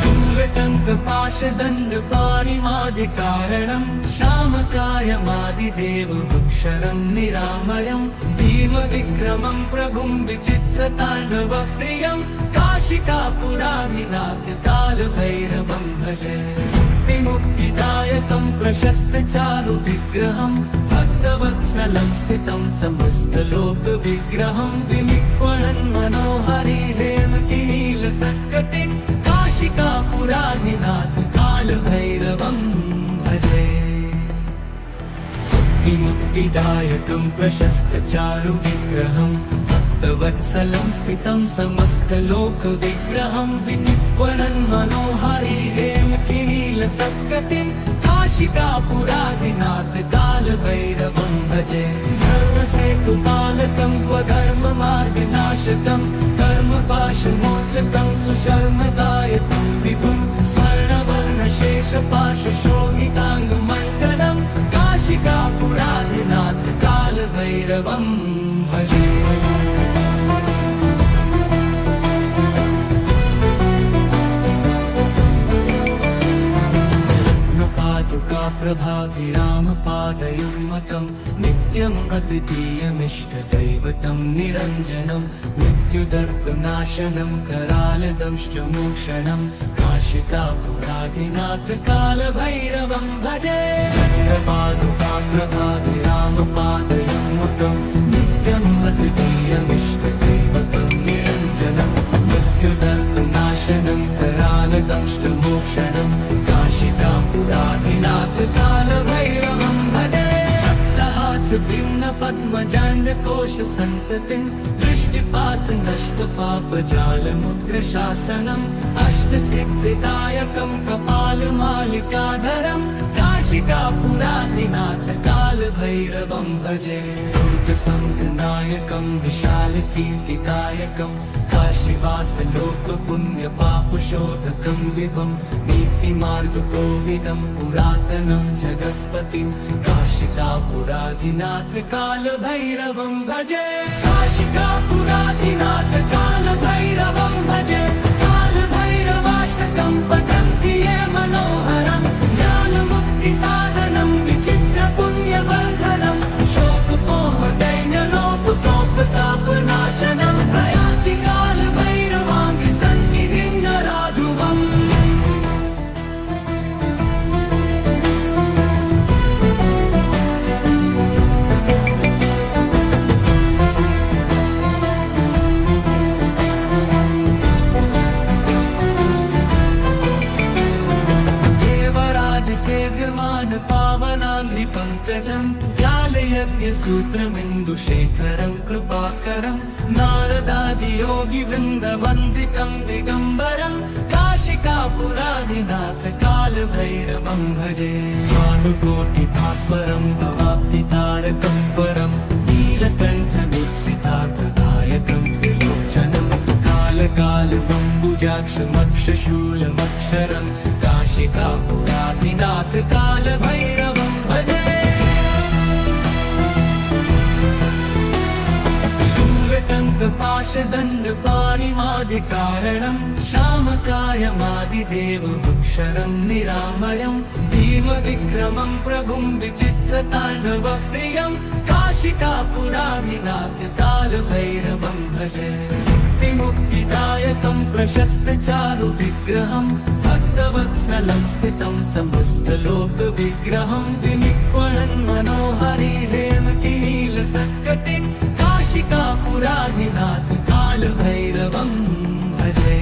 Speaker 1: शूलटङ्कपाशदण्डपाणिमादिकारणं श्यामकायमादिदेवमक्षरं निरामयं भीमविक्रमं प्रभुं विचित्रताण्डवप्रियं काशिकापुराधिनाथ कालभैरवं भजे मुक्तिदायकं प्रशस्तचारुविग्रहं भक्तवत्सलं स्थितं समस्तलोकविग्रहं विनिक्वणन् मनोहरि हेमकिनीलसत्कटिं काशिकापुराधिनाथ कालभैरवं भजे मुक्तिदायकं प्रशस्तचारुविग्रहं भक्तवत्सलं स्थितं समस्तलोकविग्रहं विनिक्वणन् मनोहरि हेमकिनीलसत्कटिं काशिकापुराधिनाथ कालभैरवं भजे धर्मसेतुपालकं क्वधर्ममार्गनाशकं कर्मपाशमोचकं सुशर्मदायकं विभुं स्वर्णवर्णशेषपाशशोभिताङ्गमण्डलं काशिकापुराधिनाथ कालभैरवं भजे प्रभाभिरामपादयुग्मकं नित्यम् अद्वितीयमिष्टदैवतं निरञ्जनं मृत्युदर्पनाशनं करालदंष्टमोक्षणं काशिकापुराधिनाथ कालभैरवं भजे प्रभाभिरामपादयुग्मकं नित्यम् अद्वितीयमिष्टदैवतं निरञ्जनं मृत्युदर्पनाशनं करालदंष्टमोक्षणं काशिकापुराधिनाथ कालभैरवं भजे भिन्न पद्मजाण्डकोश सन्ततिं दृष्टिपात नष्टपापजालमुग्रशासनम् अष्टसिद्धिदायकं कपालमालिकाधरं काशिकापुराधिनाथ कालभैरवं भजे दुर्गसङ्घनायकं विशालकीर्तिदायकं काशीवासलोकपुण्यपापशोधकं विभं नीतिमार्गकोविदं पुरातनं जगत्पतिं काशिकापुराधिनाथ कालभैरवं भजे काशिकापुराधिनाथ कालभैरवं भजे कालभैरवाष्टकं पठन्ति ये मनोहरं ज्ञानमुक्तिसाधनं विचित्रपुण्यवर्धनं शोकमोहदैन्यलोपतोपताप सेव्यमान पावनाङ्घ्रिपङ्कजं व्यालयज्ञसूत्रमिन्दुशेखरं कृपाकरं नारदादियोगिवृन्दवन्दितं दिगम्बरं काशिकापुराधिनाथ कालभैरवं भजे भानुकोटिभास्वरं भवाब्धितारकं परं नीलकण्ठमीप्सितार्थदायकं त्रिलोचनं कालकालमम्बुजाक्षमक्षशूलमक्षरं काशिकापुराधिनाथ कालभैरवं भजे शूलटङ्कपाशदण्डपाणिमादिकारणं श्यामकायमादिदेवमक्षरं निरामयं भीमविक्रमं प्रभुं विचित्रताण्डवप्रियं काशिकापुराधिनाथ कालभैरवं भजे मुक्तिदायकं प्रशस्तचारुविग्रहं भक्तवत्सलं स्थितं समस्तलोकविग्रहं विनिक्वणन् मनोहरि हेमकिनीलसत्कटिं काशिकापुराधिनाथ कालभैरवं भजे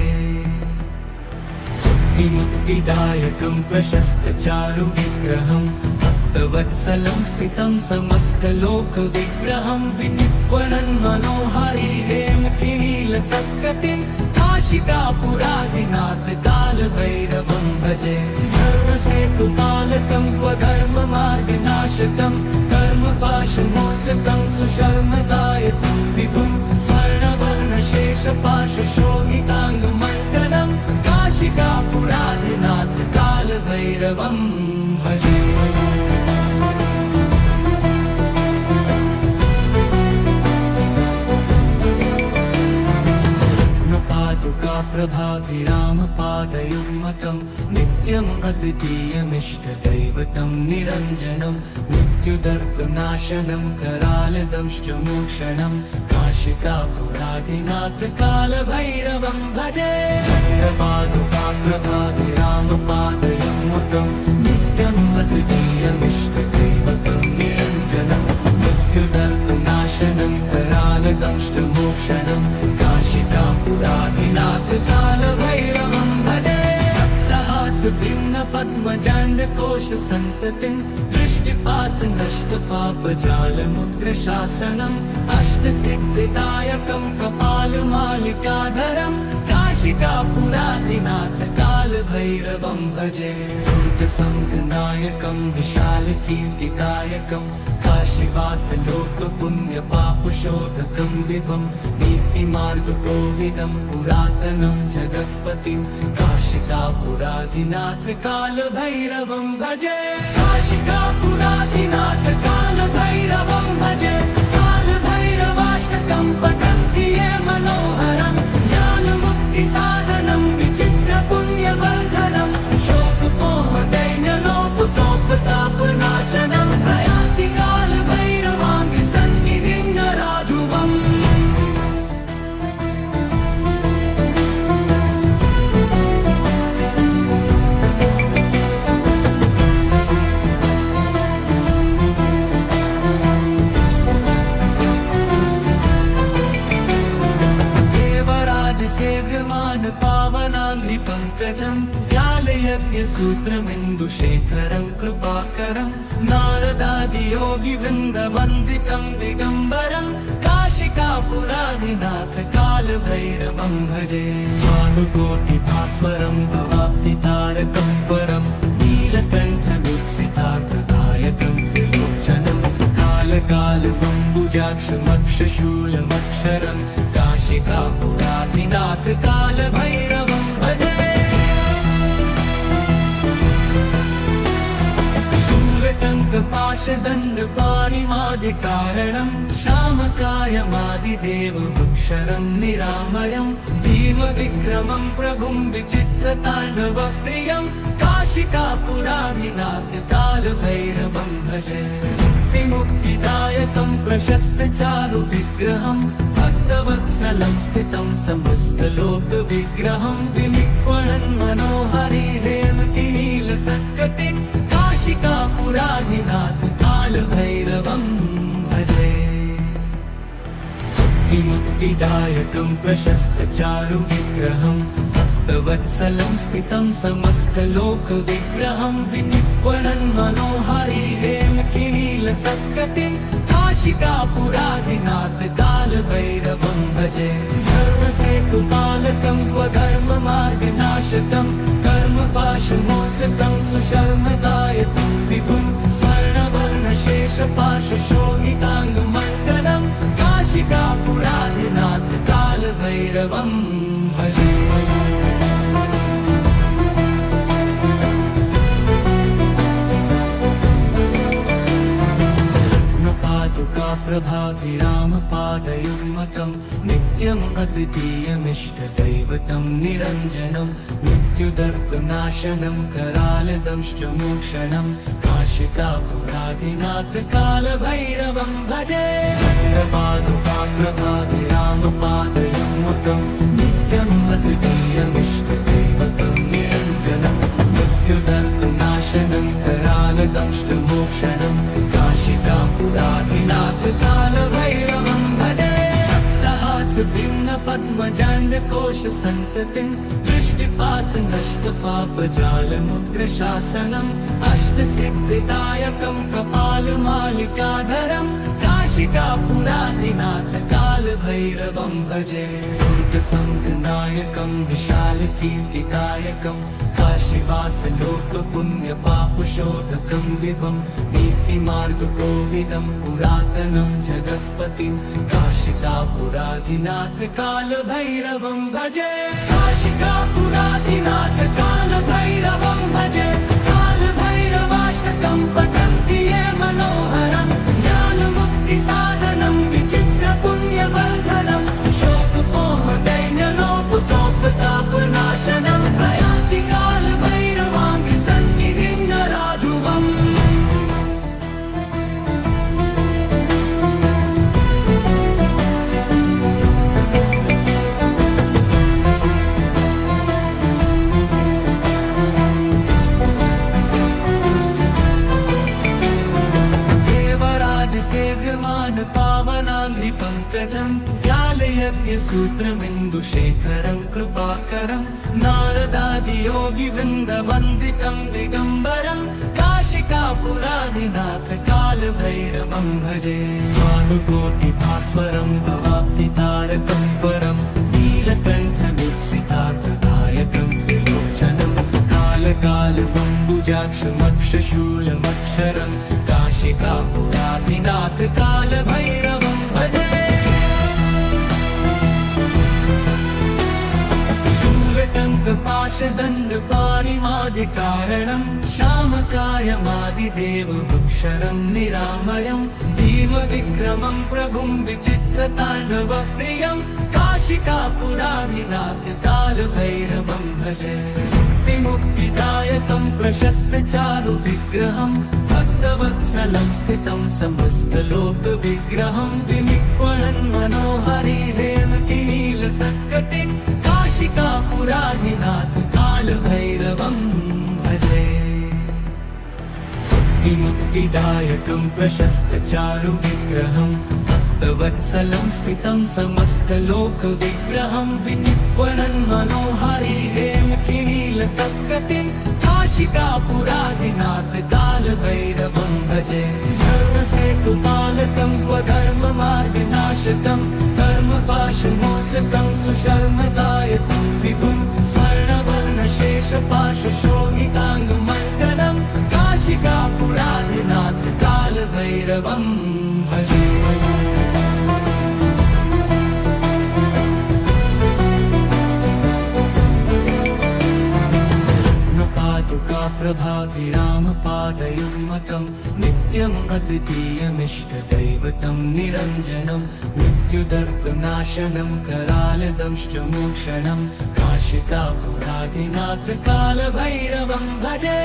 Speaker 1: मुक्तिदायकं प्रशस्तचारुविग्रहं भक्तवत्सलं स्थितं समस्तलोकविग्रहं विनिक्वणन् मनोहरि हेमकिनीलसत्कटिं काशिकापुराधिनाथ कालभैरवं भजे धर्मसेतुपालकं क्वधर्ममार्गनाशकं कर्मपाशमोचकं सुशर्मदायकं विभुं स्वर्णवर्णशेषपाशशोभिताङ्गमण्डलं काशिकापुराधिनाथ कालभैरवं भजे प्रभाभिरामपादयुग्मकं नित्यम् अद्वितीयमिष्टदैवतं निरञ्जनं मृत्युदर्पनाशनं करालदंष्टमोक्षणं काशिकापुराधिनाथ कालभैरवं भजे प्रभाभिरामपादयुग्मकं नित्यम् अद्वितीयमिष्टदैवतं निरञ्जनं मृत्युदर्पनाशनं करालदंष्टमोक्षणं काशिकापुराधिनाथ कालभैरवं भजे भिन्न पद्मजाण्डकोश सन्ततिं दृष्टिपात नष्टपापजालमुग्रशासनम् अष्टसिद्धिदायकं कपालमालिकाधरं काशिकापुराधिनाथ कालभैरवं भजे दुर्गसङ्घनायकं विशालकीर्तिदायकं काशीवासलोकपुण्यपापशोधकं विभं नीतिमार्गकोविदं पुरातनं जगत्पतिं काशिकापुराधिनाथ कालभैरवं भजे काशिकापुराधिनाथ कालभैरवं भजे कालभैरवाष्टकं पठन्ति ये मनोहरं ज्ञानमुक्तिसाधनं विचित्रपुण्यवर्धनं शोकमोहदैन्यलोपतोपतापनाशनं प्रयाति कालभैरवाङ्घ्रिसन्निधिं नराधुवम् सेव्यमान पावनाङ्घ्रिपङ्कजं व्यालयज्ञसूत्रमिन्दुशेखरं कृपाकरं नारदादियोगिवृन्दवन्दितं दिगम्बरं काशिकापुराधिनाथ कालभैरवं भजे भानुकोटिभास्वरं भवाब्धितारकं परं नीलकण्ठमीप्सितार्थदायकं त्रिलोचनं कालकालमम्बुजाक्षमक्षशूलमक्षरं काशिकापुराधिनाथ कालभैरवं भजे शूलटङ्कपाशदण्डपाणिमादिकारणं श्यामकायमादिदेवमक्षरं निरामयं भीमविक्रमं प्रभुं विचित्रताण्डवप्रियं काशिकापुराधिनाथ कालभैरवं भजे मुक्तिदायकं प्रशस्तचारुविग्रहं भक्तवत्सलं स्थितं समस्तलोकविग्रहं विनिक्वणन् मनोहरि हेमकिनीलसत्कटिं काशिकापुराधिनाथ कालभैरवं भजे मुक्तिदायकं प्रशस्तचारुविग्रहं भक्तवत्सलं स्थितं समस्तलोकविग्रहं विनिर्वणन् मनोहरि हेमकिनीलसत्कटिं काशिकापुराधिनाथ कालभैरवं भजे धर्मसेतुपालकं क्वधर्ममार्गनाशकं कर्मपाशमोचकं सुशर्मदायकं विभुं स्वर्णवर्णशेषपाशशोभिताङ्गमण्डलं काशिकापुराधिनाथ कालभैरवं भजे। प्रभाभिरामपादयुग्मकं नित्यम् अद्वितीयमिष्टदैवतं निरञ्जनं मृत्युदर्पनाशनं करालदंष्टमोक्षणं काशिकापुराधिनाथ कालभैरवं भजे प्रभाभिरामपादयुग्मकं नित्यम् अद्वितीयमिष्टदैवतं निरञ्जनं मृत्युदर्पनाशनं करालदंष्टमोक्षणं काशिकापुराधिनाथ कालभैरवं भजे भिन्न पद्मजाण्डकोश सन्ततिं दृष्टिपात नष्टपापजालमुग्रशासनम् अष्टसिद्धिदायकं कपालमालिकाधरं काशिकापुराधिनाथ कालभैरवं भजे दुर्गसङ्गनायकं विशालकीर्तिदायकं काशीवासलोकपुण्यपापशोधकं विभं नीतिमार्गकोविदं पुरातनं जगत्पतिं काशिकापुराधिनाथ कालभैरवं भजे काशिकापुराधिनाथ कालभैरवं भजे कालभैरवाष्टकं पठन्ति ये मनोहरं ज्ञानमुक्तिसाधनं विचित्रपुण्यवर्धनं शोकमोहदैन्यलोपतोपतापनाशनं प्रयान्ति कालभैरवाङ्घ्रिसन्निधिं नराधुवम्। सेव्यमान पावनाङ्घ्रिपङ्कजं व्यालयज्ञसूत्रमिन्दुशेखरं कृपाकरं नारदादियोगिवृन्दवन्दितं दिगम्बरं काशिकापुराधिनाथ कालभैरवं भजे भानुकोटिभास्वरं भवाब्धितारकं परं नीलकण्ठमीप्सितार्थदायकं त्रिलोचनं कालकालबम्बुजाक्षमक्षशूलमक्षरं काशिकापुराधिनाथ कालभैरवं भजे शूलटङ्कपाशदण्डपाणिमादिकारणं श्यामकायमादिदेवमक्षरं निरामयं भीमविक्रमं प्रभुं विचित्रताण्डवप्रियं काशिकापुराधिनाथ कालभैरवं भजे मुक्तिदायकं प्रशस्तचारुविग्रहं भक्तवत्सलं स्थितं समस्तलोकविग्रहं विनिर्वणन् मनोहरि हेमकिनीलसत्कटिं काशिकापुराधिनाथ कालभैरवं भजे मुक्तिदायकं प्रशस्तचारुविग्रहं भक्तवत्सलं स्थितं समस्तलोकविग्रहं विनिर्वणन् मनोहरि हेमकिनीलसत्कटिं काशिकापुराधिनाथ कालभैरवं भजे धर्मसेतुपालकं क्वधर्ममार्गनाशकं कर्मपाशमोचकं सुशर्मदायकं विभुं स्वर्णवर्णशेषपाशशोभिताङ्गमण्डलं काशिकापुराधिनाथ कालभैरवं भजे प्रभाभिरामपादयुग्मकं नित्यम् अद्वितीयमिष्टदैवतं निरञ्जनं मृत्युदर्पनाशनं करालदंष्टमोक्षणं काशिकापुराधिनाथ कालभैरवं भजे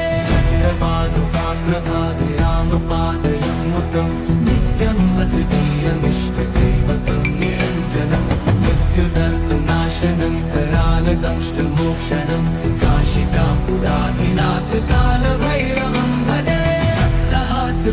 Speaker 1: प्रभाभिरामपादयुग्मकं नित्यम् अद्वितीयमिष्टदैवतं निरञ्जनं मृत्युदर्पनाशनं करालदंष्टमोक्षणं काशिकापुराधिनाथ कालभैरवं भजे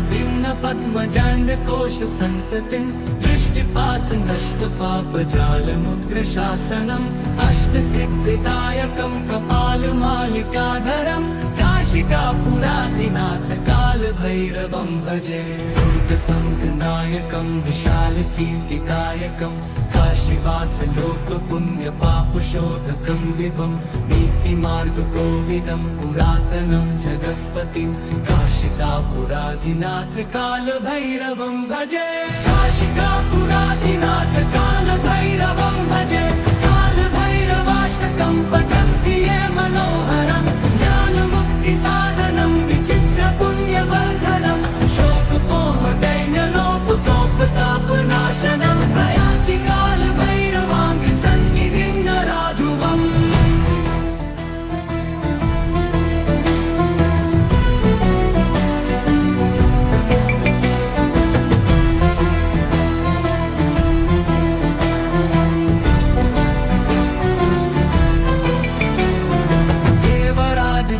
Speaker 1: भिन्न पद्मजाण्डकोशसन्ततिं दृष्टिपात नष्टपापजालमुग्रशासनम् अष्टसिद्धिदायकं कपालमालिकाधरं काशिकापुराधिनाथ कालभैरवं भजे दुर्गसङ्गनायकं विशालकीर्तिदायकं काशीवासलोकपुण्यपापशोधकं विभं नीतिमार्गकोविदं पुरातनं जगत्पतिं काशिकापुराधिनाथ कालभैरवं भजे काशिकापुराधिनाथ कालभैरवं भजे कालभैरवाष्टकं पठन्ति ये मनोहरं ज्ञानमुक्तिसाधनं विचित्रपुण्यवर्धनं शोकमोहदैन्यलोपतोपतापनाशनं प्रयान्ति कालभैरवाङ्घ्रिसन्निधिं नराधुवम्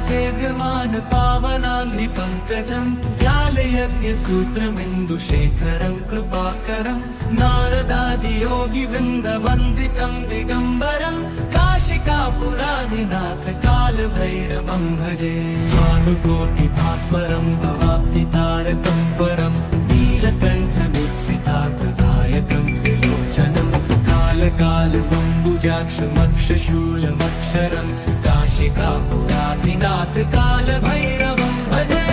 Speaker 1: सेव्यमान पावनाङ्घ्रिपङ्कजं व्यालयज्ञसूत्रमिन्दुशेखरं कृपाकरं नारदादियोगिवृन्दवन्दितं दिगम्बरं काशिकापुराधिनाथ कालभैरवं भजे भानुकोटिभास्वरं भवाब्धितारकं परं नीलकण्ठमीप्सितार्थदायकं त्रिलोचनं कालकालबम्बुजाक्षमक्षशूलमक्षरं काशिकापुराधिनाथ कालभैरवं भजे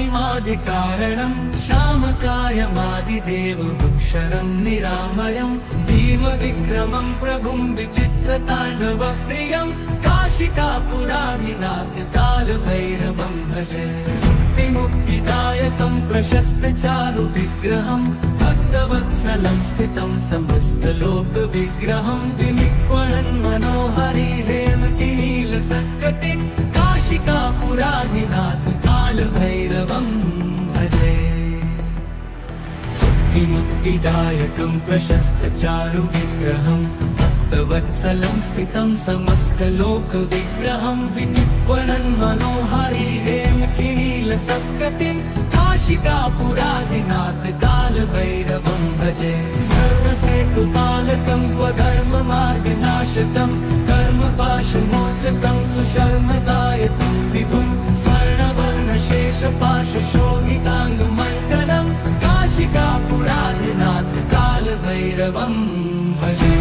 Speaker 1: शूलटङ्कपाशदण्डपाणिमादिकारणं श्यामकायमादिदेवमक्षरं निरामयं भीमविक्रमं प्रभुं विचित्रताण्डवप्रियं काशिकापुराधिनाथ कालभैरवं भजे मुक्तिदायकं प्रशस्तचारुविग्रहं भक्तवत्सलं स्थितं समस्तलोकविग्रहं विनिक्वणन् मनोहरि हेमकिनीलसत्कटिं काशिकापुराधिनाथ कालभैरवं भजे मुक्तिदायकं प्रशस्तचारुविग्रहं भक्तवत्सलं स्थितं समस्तलोकविग्रहं विनिक्वणन् मनोहरि हेमकिनीलसत्कटिं काशिकापुराधिनाथ कालभैरवं भजे धर्मसेतुपालकं स्वधर्ममार्गनाशकं कर्मपाशमोचकं सुशर्मदायकं विभुं स्वर्णवर्णशेषपाशशोभिताङ्गमण्डलं काशिकापुराधिनाथ कालभैरवं भजे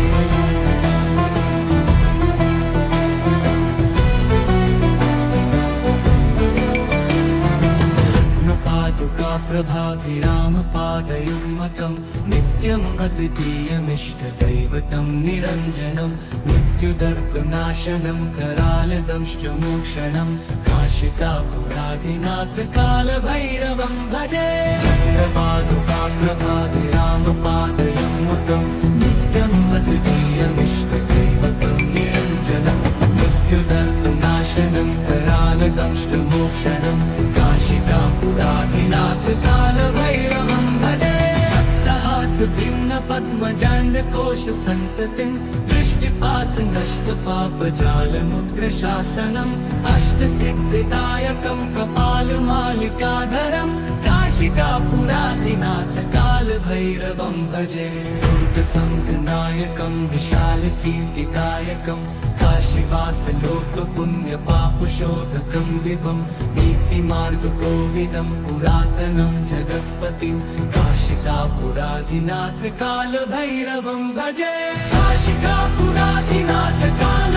Speaker 1: प्रभाभिरामपादयुग्मकं नित्यम् अद्वितीयमिष्टदैवतं निरञ्जनं मृत्युदर्पनाशनं करालदंष्टमोक्षणं काशिकापुराधिनाथ कालभैरवं भजे प्रभाभिरामपादयुग्मकं नित्यम् अद्वितीयमिष्टदैवतं निरञ्जनं मृत्युदर्पनाशनं करालदंष्टमोक्षणं काशिकापुराधिनाथ कालभैरवं भजे भिन्न पद्मजाण्डकोशसन्ततिं दृष्टिपात नष्टपापजालमुग्रशासनम् अष्टसिद्धिदायकं कपालमालिकाधरं काशिकापुराधिनाथ कालभैरवं भजे दुर्गसङ्गनायकं विशालकीर्तिदायकं काशीवासलोकपुण्यपापशोधकं विभं नीतिमार्गकोविदं पुरातनं जगत्पतिं काशिकापुराधिनाथ कालभैरवं भजे काशिकापुराधिनाथ काल